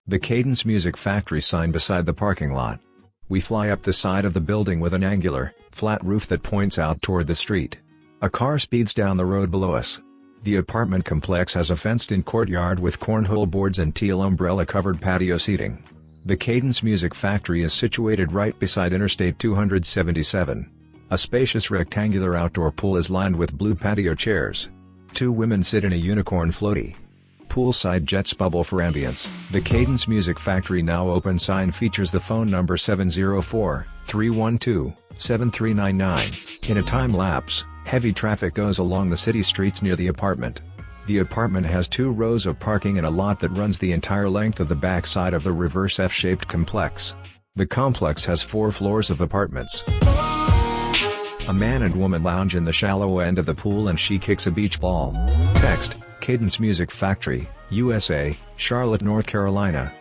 The Cadence Music Factory sign beside the parking lot. We fly up the side of the building with an angular, flat roof that points out toward the street. A car speeds down the road below us. The apartment complex has a fenced-in courtyard with cornhole boards and teal umbrella-covered patio seating. The Cadence Music Factory is situated right beside Interstate 277. A spacious rectangular outdoor pool is lined with blue patio chairs. Two women sit in a unicorn floaty. Poolside jets bubble for ambience. The Cadence Music Factory now open sign features the phone number 704-312-7399. In a time lapse, heavy traffic goes along the city streets near the apartment. The apartment has 2 rows of parking in a lot that runs the entire length of the back side of the reverse F-shaped complex. The complex has 4 floors of apartments. A man and woman lounge in the shallow end of the pool and she kicks a beach ball. Text: Cadence Music Factory, USA, Charlotte, North Carolina.